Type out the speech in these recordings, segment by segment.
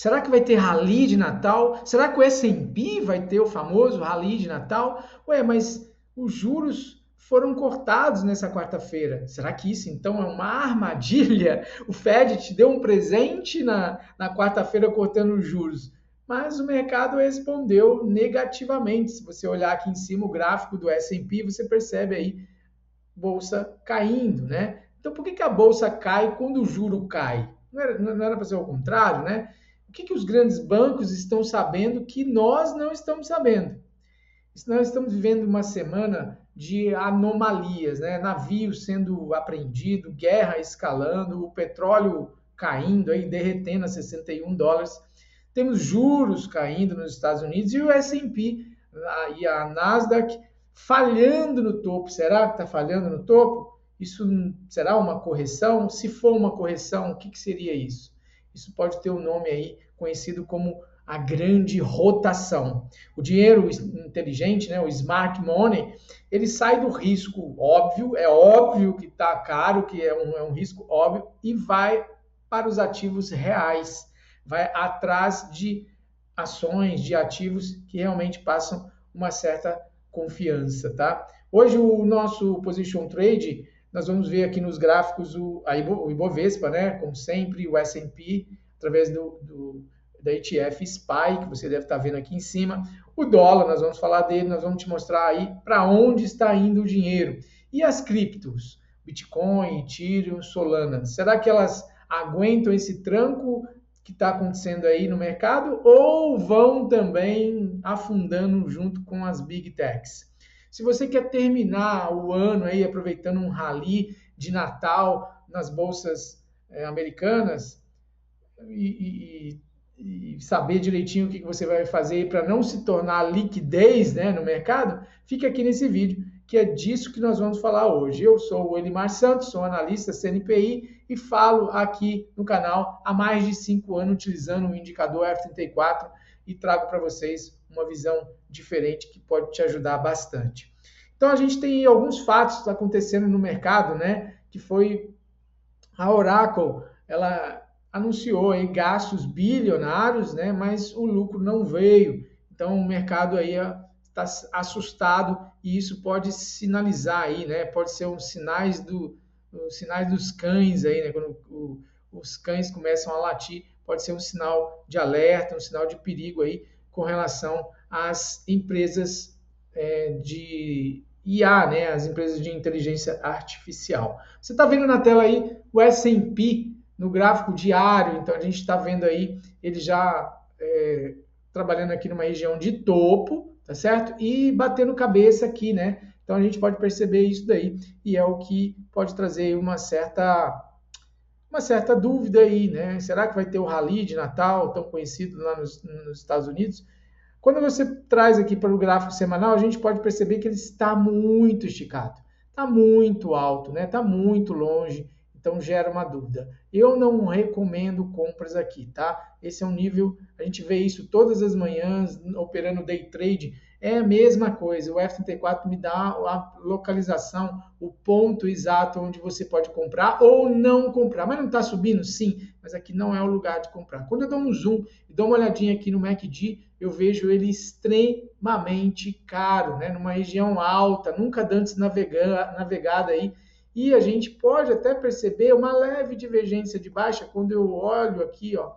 Será que vai ter rally de Natal? Será que o S&P vai ter o famoso rally de Natal? Ué, mas os juros foram cortados nessa quarta-feira. Será que isso então é uma armadilha? O Fed te deu um presente na quarta-feira cortando os juros. Mas o mercado respondeu negativamente. Se você olhar aqui em cima o gráfico do S&P, você percebe aí bolsa caindo, né? Então, por que a bolsa cai quando o juro cai? Não era para ser ao contrário, né? O que os grandes bancos estão sabendo que nós não estamos sabendo? Nós estamos vivendo uma semana de anomalias, né? Navios sendo apreendidos, guerra escalando, o petróleo caindo, aí, derretendo a US$ 61. Temos juros caindo nos Estados Unidos e o S&P e a Nasdaq falhando no topo. Será que está falhando no topo? Isso será uma correção? Se for uma correção, o que seria isso? Isso pode ter um nome aí conhecido como a grande rotação. O dinheiro inteligente, né, o smart money, ele sai do risco óbvio, é óbvio que está caro, que é um risco óbvio, e vai para os ativos reais, vai atrás de ações, de ativos que realmente passam uma certa confiança, tá? Hoje o nosso position trade, nós vamos ver aqui nos gráficos o Ibovespa, né? Como sempre, o S&P, através da ETF SPY, que você deve estar vendo aqui em cima. O dólar, nós vamos falar dele, nós vamos te mostrar aí para onde está indo o dinheiro. E as criptos? Bitcoin, Ethereum, Solana. Será que elas aguentam esse tranco que está acontecendo aí no mercado ou vão também afundando junto com as Big Techs? Se você quer terminar o ano aí aproveitando um rally de Natal nas bolsas americanas e saber direitinho o que você vai fazer para não se tornar liquidez, né, no mercado, fica aqui nesse vídeo, que é disso que nós vamos falar hoje. Eu sou o Elimar Santos, sou analista CNPI e falo aqui no canal há mais de 5 anos utilizando o indicador F34 e trago para vocês uma visão diferente que pode te ajudar bastante. Então a gente tem alguns fatos acontecendo no mercado, né, que foi a Oracle, ela anunciou aí gastos bilionários, né, mas o lucro não veio. Então o mercado aí está assustado e isso pode sinalizar aí, né, pode ser os sinais dos cães aí, né, quando os cães começam a latir, pode ser um sinal de alerta, um sinal de perigo aí com relação às empresas de IA, né, as empresas de inteligência artificial. Você está vendo na tela aí o S&P no gráfico diário, então a gente está vendo aí ele já trabalhando aqui numa região de topo, tá certo? E batendo cabeça aqui, né? Então a gente pode perceber isso daí e é o que pode trazer uma certa dúvida aí, né? Será que vai ter o rally de Natal, tão conhecido lá nos Estados Unidos? Quando você traz aqui para o gráfico semanal, a gente pode perceber que ele está muito esticado, está muito alto, né? Está muito longe, então gera uma dúvida. Eu não recomendo compras aqui, tá? Esse é um nível, a gente vê isso todas as manhãs, operando day trade, é a mesma coisa. O F34 me dá a localização, o ponto exato onde você pode comprar ou não comprar. Mas não está subindo? Sim, mas aqui não é o lugar de comprar. Quando eu dou um zoom e dou uma olhadinha aqui no MACD, eu vejo ele extremamente caro, né? Numa região alta, nunca antes navegada aí. E a gente pode até perceber uma leve divergência de baixa quando eu olho aqui, ó,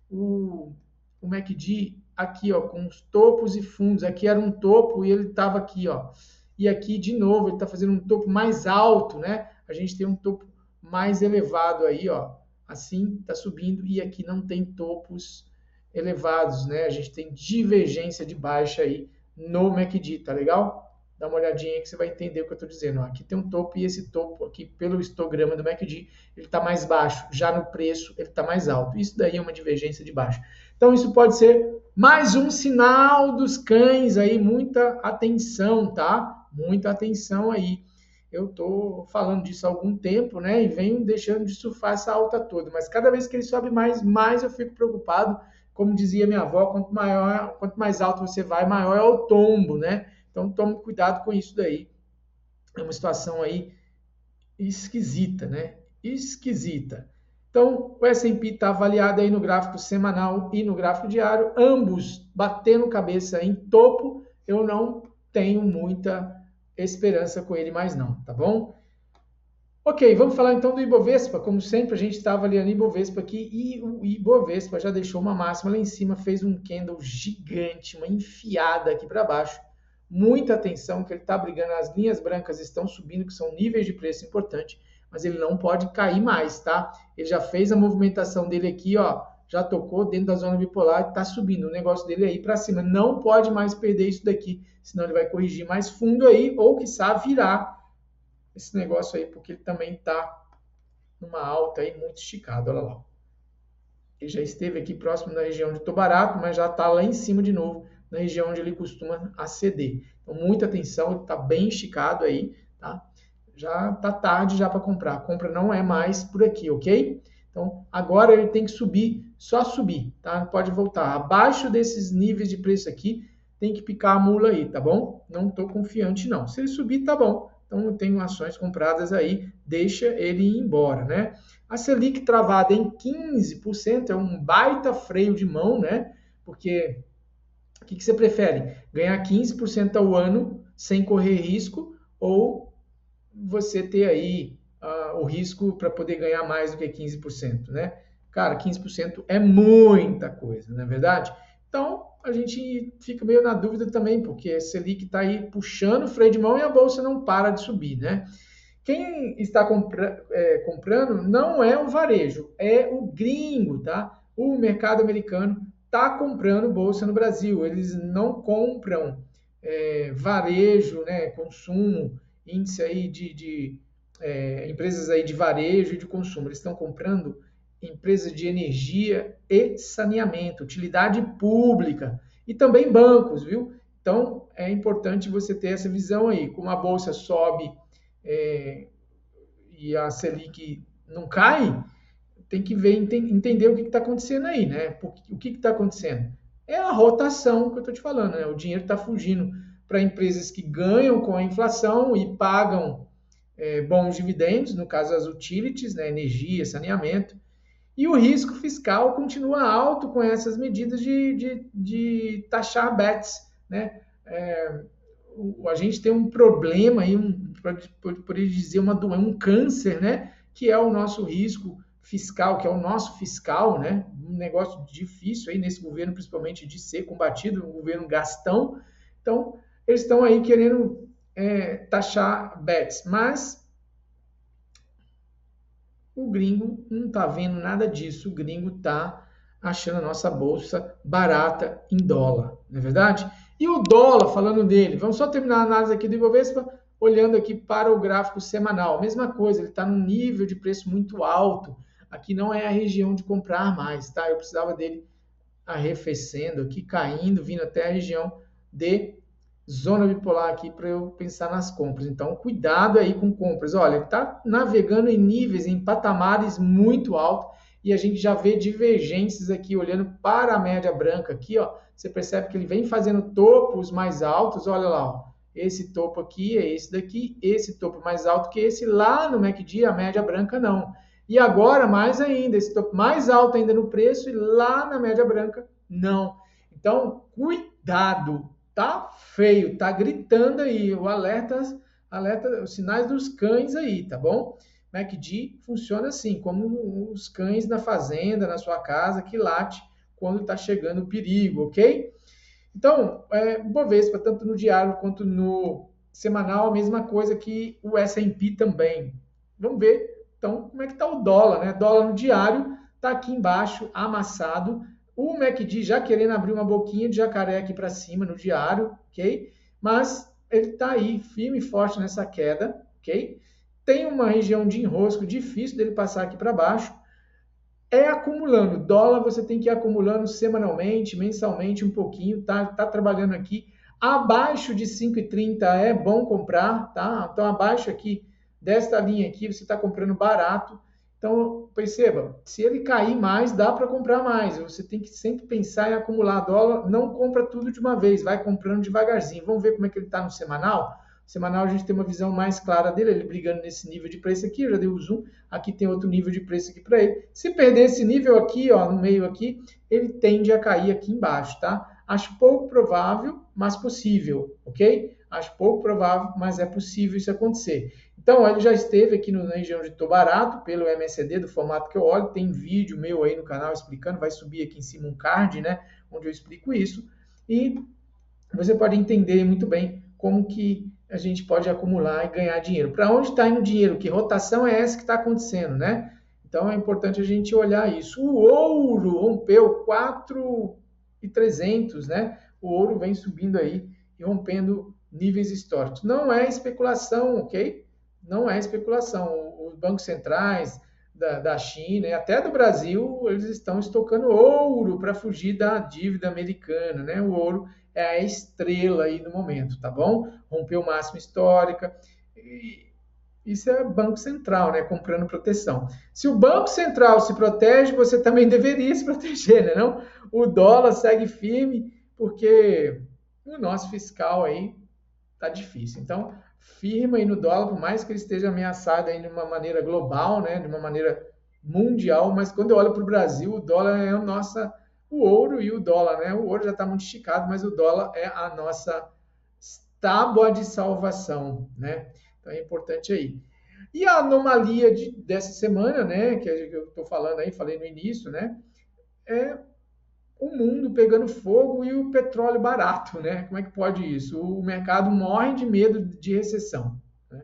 o MACD aqui, ó, com os topos e fundos. Aqui era um topo e ele estava aqui, ó. E aqui, de novo, ele está fazendo um topo mais alto, né? A gente tem um topo mais elevado aí, ó. Assim, está subindo e aqui não tem topos elevados, né? A gente tem divergência de baixa aí no MACD, tá legal? Dá uma olhadinha aí que você vai entender o que eu estou dizendo. Ó, aqui tem um topo e esse topo aqui, pelo histograma do MACD, ele está mais baixo. Já no preço, ele está mais alto. Isso daí é uma divergência de baixa. Então, isso pode ser mais um sinal dos cães aí. Muita atenção, tá? Muita atenção aí. Eu estou falando disso há algum tempo, né? E venho deixando de surfar essa alta toda. Mas cada vez que ele sobe mais eu fico preocupado. Como dizia minha avó, quanto mais alto você vai, maior é o tombo, né? Então tome cuidado com isso daí. É uma situação aí esquisita, né? Esquisita. Então, o S&P está avaliado aí no gráfico semanal e no gráfico diário, ambos batendo cabeça em topo. Eu não tenho muita esperança com ele mais não, tá bom? Ok, vamos falar então do Ibovespa. Como sempre, a gente está avaliando o Ibovespa aqui e o Ibovespa já deixou uma máxima lá em cima, fez um candle gigante, uma enfiada aqui para baixo. Muita atenção que ele está brigando, as linhas brancas estão subindo, que são níveis de preço importantes, mas ele não pode cair mais, tá? Ele já fez a movimentação dele aqui, ó, já tocou dentro da zona bipolar, está subindo. O negócio dele é ir para cima, não pode mais perder isso daqui, senão ele vai corrigir mais fundo aí, ou quiçá virar esse negócio aí, porque ele também está numa alta aí muito esticado, olha lá. Ele já esteve aqui próximo da região de Tô Barato, mas já está lá em cima de novo, na região onde ele costuma aceder. Então, muita atenção, ele está bem esticado aí, tá? Já está tarde já para comprar. A compra não é mais por aqui, ok? Então, agora ele tem que subir, só subir, tá? Não pode voltar. Abaixo desses níveis de preço aqui, tem que picar a mula aí, tá bom? Não estou confiante, não. Se ele subir, tá bom. Então, eu tenho ações compradas aí, deixa ele ir embora, né? A Selic travada em 15% é um baita freio de mão, né? Porque o que você prefere? Ganhar 15% ao ano sem correr risco ou você ter aí o risco para poder ganhar mais do que 15%, né? Cara, 15% é muita coisa, não é verdade? Então, a gente fica meio na dúvida também, porque a Selic está aí puxando o freio de mão e a bolsa não para de subir, né? Quem está comprando não é o varejo, é o gringo, tá? O mercado americano está comprando bolsa no Brasil. Eles não compram varejo, né, consumo, índice aí de empresas aí de varejo e de consumo. Eles estão comprando empresas de energia e saneamento, utilidade pública e também bancos, viu? Então, é importante você ter essa visão aí. Como a bolsa sobe e a Selic não cai, tem que ver, entender o que está acontecendo aí, né? O que está acontecendo? É a rotação que eu estou te falando, né? O dinheiro está fugindo para empresas que ganham com a inflação e pagam bons dividendos, no caso as utilities, né? Energia, saneamento, e o risco fiscal continua alto com essas medidas de taxar bets, né? A gente tem um problema aí, por dizer um câncer, né? Que é o nosso risco fiscal, que é o nosso fiscal, né? Um negócio difícil aí nesse governo, principalmente de ser combatido, um governo gastão. Então, eles estão aí querendo taxar bets, mas o gringo não está vendo nada disso. O gringo está achando a nossa bolsa barata em dólar, não é verdade? E o dólar, falando dele, vamos só terminar a análise aqui do Ibovespa, olhando aqui para o gráfico semanal. Mesma coisa, ele está num nível de preço muito alto. Aqui não é a região de comprar mais, tá? Eu precisava dele arrefecendo aqui, caindo, vindo até a região de zona bipolar aqui para eu pensar nas compras. Então, cuidado aí com compras. Olha, ele está navegando em níveis, em patamares muito altos e a gente já vê divergências aqui, olhando para a média branca aqui, ó. Você percebe que ele vem fazendo topos mais altos, olha lá, ó. Esse topo aqui é esse daqui, esse topo mais alto que esse lá no MACD, a média branca não. E agora, mais ainda, esse topo mais alto ainda no preço e lá na média branca, não. Então, cuidado, tá feio, tá gritando aí, o alerta, os sinais dos cães aí, tá bom? MACD funciona assim, como os cães na fazenda, na sua casa, que late quando está chegando o perigo, ok? Então, o Bovespa, tanto no diário quanto no semanal, a mesma coisa que o S&P também. Vamos ver, então, como é que está o dólar, né? Dólar no diário está aqui embaixo, amassado. O MACD já querendo abrir uma boquinha de jacaré aqui para cima no diário, ok? Mas ele está aí, firme e forte nessa queda, ok? Tem uma região de enrosco difícil dele passar aqui para baixo. Acumulando. Dólar você tem que ir acumulando semanalmente, mensalmente, um pouquinho, tá trabalhando aqui. Abaixo de 5,30 é bom comprar, tá? Então, abaixo aqui desta linha aqui, você está comprando barato. Então, perceba, se ele cair mais, dá para comprar mais. Você tem que sempre pensar em acumular dólar. Não compra tudo de uma vez, vai comprando devagarzinho. Vamos ver como é que ele está no semanal? Semanal a gente tem uma visão mais clara dele, ele brigando nesse nível de preço aqui, eu já dei o zoom, aqui tem outro nível de preço aqui para ele. Se perder esse nível aqui, ó, no meio aqui, ele tende a cair aqui embaixo, tá? Acho pouco provável, mas possível, ok? Acho pouco provável, mas é possível isso acontecer. Então, ele já esteve aqui na região de Tô Barato, pelo MACD, do formato que eu olho, tem vídeo meu aí no canal explicando, vai subir aqui em cima um card, né, onde eu explico isso, e você pode entender muito bem como que a gente pode acumular e ganhar dinheiro. Para onde está indo o dinheiro? Que rotação é essa que está acontecendo, né? Então, é importante a gente olhar isso. O ouro rompeu 4.300, né? O ouro vem subindo aí e rompendo níveis históricos. Não é especulação, ok? Não é especulação. Os bancos centrais da China e até do Brasil, eles estão estocando ouro para fugir da dívida americana, né? O ouro é a estrela aí no momento, tá bom? Rompeu máxima histórica. E isso é Banco Central, né? Comprando proteção. Se o Banco Central se protege, você também deveria se proteger, né? Não? O dólar segue firme porque o nosso fiscal aí tá difícil. Então, firma aí no dólar, por mais que ele esteja ameaçado aí de uma maneira global, né, de uma maneira mundial, mas quando eu olho para o Brasil, o dólar é o ouro e o dólar, né? O ouro já está muito esticado, mas o dólar é a nossa tábua de salvação, né? Então é importante aí. E a anomalia dessa semana, né, que eu estou falando aí, falei no início, né, é o mundo pegando fogo e o petróleo barato, né? Como é que pode isso? O mercado morre de medo de recessão, né?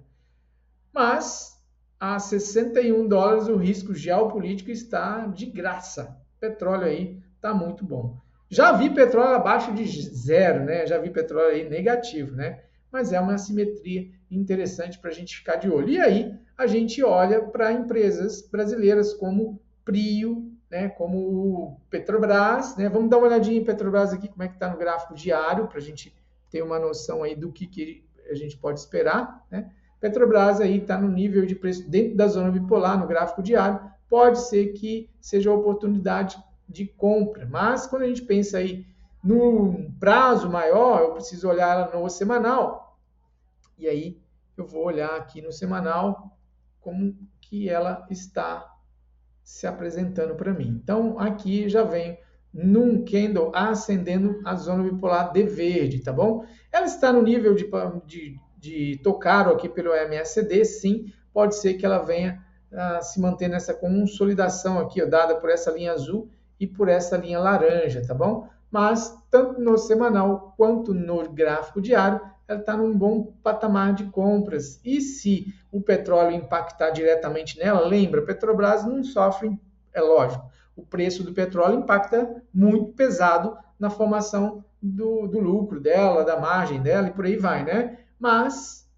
Mas a 61 dólares o risco geopolítico está de graça. O petróleo aí está muito bom. Já vi petróleo abaixo de zero, né? Já vi petróleo aí negativo, né? Mas é uma assimetria interessante para a gente ficar de olho. E aí a gente olha para empresas brasileiras como Prio, né, como o Petrobras, né? Vamos dar uma olhadinha em Petrobras aqui, como é que está no gráfico diário, para a gente ter uma noção aí do que a gente pode esperar, né? Petrobras aí está no nível de preço dentro da zona bipolar, no gráfico diário, pode ser que seja uma oportunidade de compra, mas quando a gente pensa aí no prazo maior, eu preciso olhar ela no semanal, e aí eu vou olhar aqui no semanal como que ela está se apresentando para mim. Então, aqui já vem num candle acendendo a zona bipolar de verde, tá bom? Ela está no nível de Tocaro aqui pelo MACD, sim, pode ser que ela venha se manter nessa consolidação aqui, ó, dada por essa linha azul e por essa linha laranja, tá bom? Mas, tanto no semanal quanto no gráfico diário, ela está num bom patamar de compras. E se o petróleo impactar diretamente nela, lembra, Petrobras não sofre, é lógico, o preço do petróleo impacta muito pesado na formação do lucro dela, da margem dela e por aí vai, né? Mas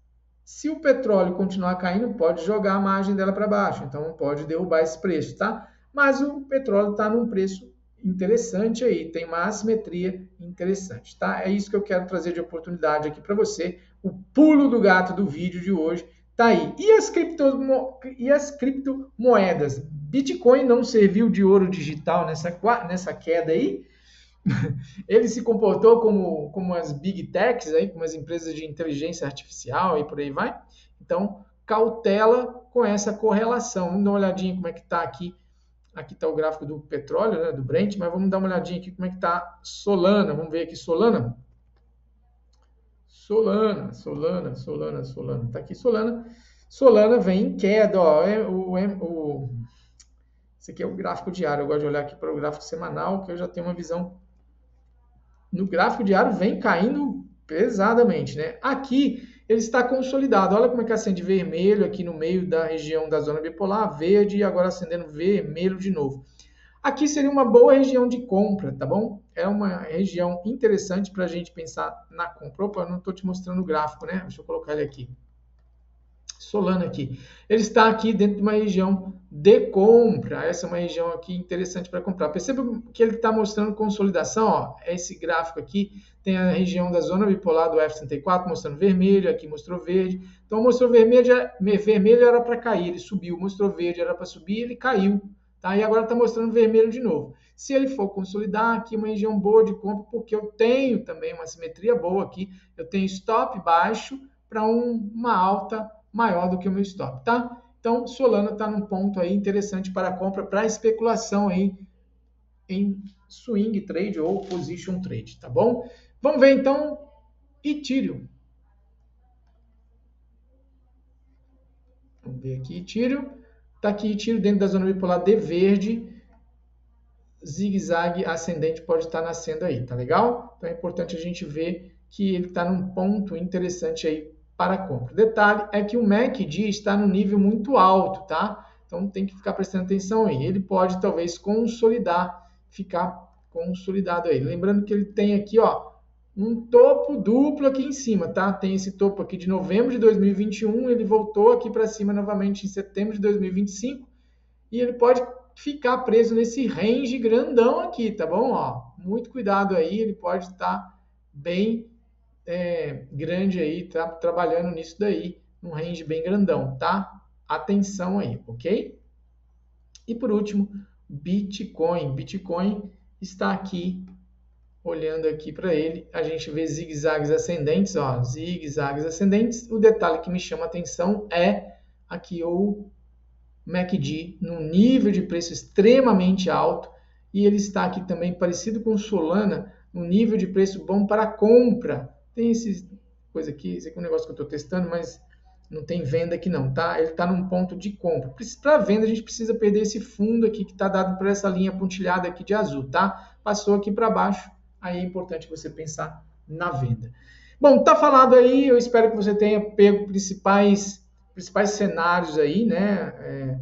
se o petróleo continuar caindo, pode jogar a margem dela para baixo, então pode derrubar esse preço, tá? Mas o petróleo está num preço interessante aí, tem uma assimetria interessante, tá? É isso que eu quero trazer de oportunidade aqui para você. O pulo do gato do vídeo de hoje tá aí. E as criptomoedas? Bitcoin não serviu de ouro digital nessa queda aí? Ele se comportou como as big techs, aí, como as empresas de inteligência artificial e por aí vai. Então, cautela com essa correlação. Vamos dar uma olhadinha como é que está aqui. Aqui está o gráfico do petróleo, né, do Brent, mas vamos dar uma olhadinha aqui como é que está Solana. Vamos ver aqui Solana. Solana. Está aqui Solana. Solana vem em queda, ó. Esse aqui é o gráfico diário. Eu gosto de olhar aqui para o gráfico semanal, que eu já tenho uma visão. No gráfico diário vem caindo pesadamente, né? Aqui ele está consolidado. Olha como é que acende vermelho aqui no meio da região da zona bipolar, verde e agora acendendo vermelho de novo. Aqui seria uma boa região de compra, tá bom? É uma região interessante para a gente pensar na compra. Opa, eu não estou te mostrando o gráfico, né? Deixa eu colocar ele aqui. Solana aqui. Ele está aqui dentro de uma região de compra. Essa é uma região aqui interessante para comprar. Perceba que ele está mostrando consolidação. Ó. Esse gráfico aqui tem a região da zona bipolar do F34 mostrando vermelho, aqui mostrou verde. Então mostrou vermelho era para cair, ele subiu. Mostrou verde era para subir, ele caiu. Tá? E agora está mostrando vermelho de novo. Se ele for consolidar aqui uma região boa de compra, porque eu tenho também uma simetria boa aqui, eu tenho stop baixo, para uma alta maior do que o meu stop, tá? Então, Solana está num ponto aí interessante para a compra, para especulação aí em swing trade ou position trade, tá bom? Vamos ver então Ethereum. Vamos ver aqui Ethereum. Tá aqui Ethereum dentro da zona bipolar de verde. Zigue-zague ascendente pode estar nascendo aí, tá legal? Então é importante a gente ver que ele está num ponto interessante aí para a compra. Detalhe é que o MACD está no nível muito alto, tá? Então tem que ficar prestando atenção aí. Ele pode talvez consolidar, ficar consolidado aí. Lembrando que ele tem aqui, ó, um topo duplo aqui em cima, tá? Tem esse topo aqui de novembro de 2021, ele voltou aqui para cima novamente em setembro de 2025 e ele pode ficar preso nesse range grandão aqui, tá bom? Ó, muito cuidado aí, ele pode estar bem grande aí, tá trabalhando nisso daí, num range bem grandão, tá? Atenção aí, ok? E por último, Bitcoin. Bitcoin está aqui, olhando aqui para ele, a gente vê zigue-zagues ascendentes, ó, zigue-zagues ascendentes. O detalhe que me chama a atenção é aqui o MACD num nível de preço extremamente alto e ele está aqui também parecido com Solana, num nível de preço bom para compra. Tem esse coisa aqui, esse aqui é um negócio que eu estou testando, mas não tem venda aqui não, tá? Ele está num ponto de compra. Para venda a gente precisa perder esse fundo aqui que está dado por essa linha pontilhada aqui de azul, tá? Passou aqui para baixo, aí é importante você pensar na venda. Bom, tá falado aí, eu espero que você tenha pego principais cenários aí, né,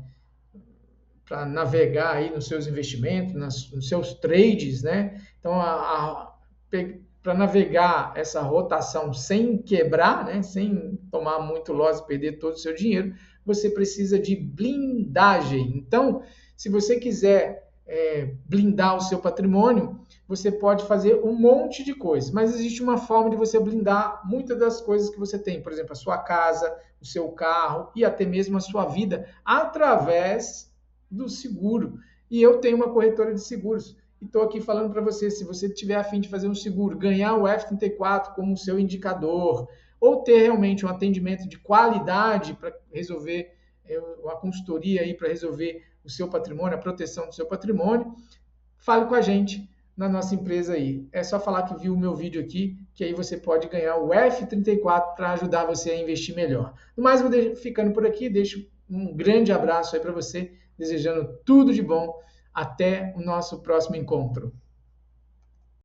para navegar aí nos seus investimentos, nos seus trades, né? Então, para navegar essa rotação sem quebrar, né, sem tomar muito loss e perder todo o seu dinheiro, você precisa de blindagem. Então, se você quiser blindar o seu patrimônio, você pode fazer um monte de coisas, mas existe uma forma de você blindar muitas das coisas que você tem, por exemplo, a sua casa, o seu carro e até mesmo a sua vida, através do seguro. E eu tenho uma corretora de seguros. E estou aqui falando para você, se você tiver a fim de fazer um seguro, ganhar o F34 como seu indicador, ou ter realmente um atendimento de qualidade para resolver, uma consultoria aí para resolver o seu patrimônio, a proteção do seu patrimônio, fale com a gente na nossa empresa aí. É só falar que viu o meu vídeo aqui, que aí você pode ganhar o F34 para ajudar você a investir melhor. No mais, vou ficando por aqui, deixo um grande abraço aí para você, desejando tudo de bom. Até o nosso próximo encontro.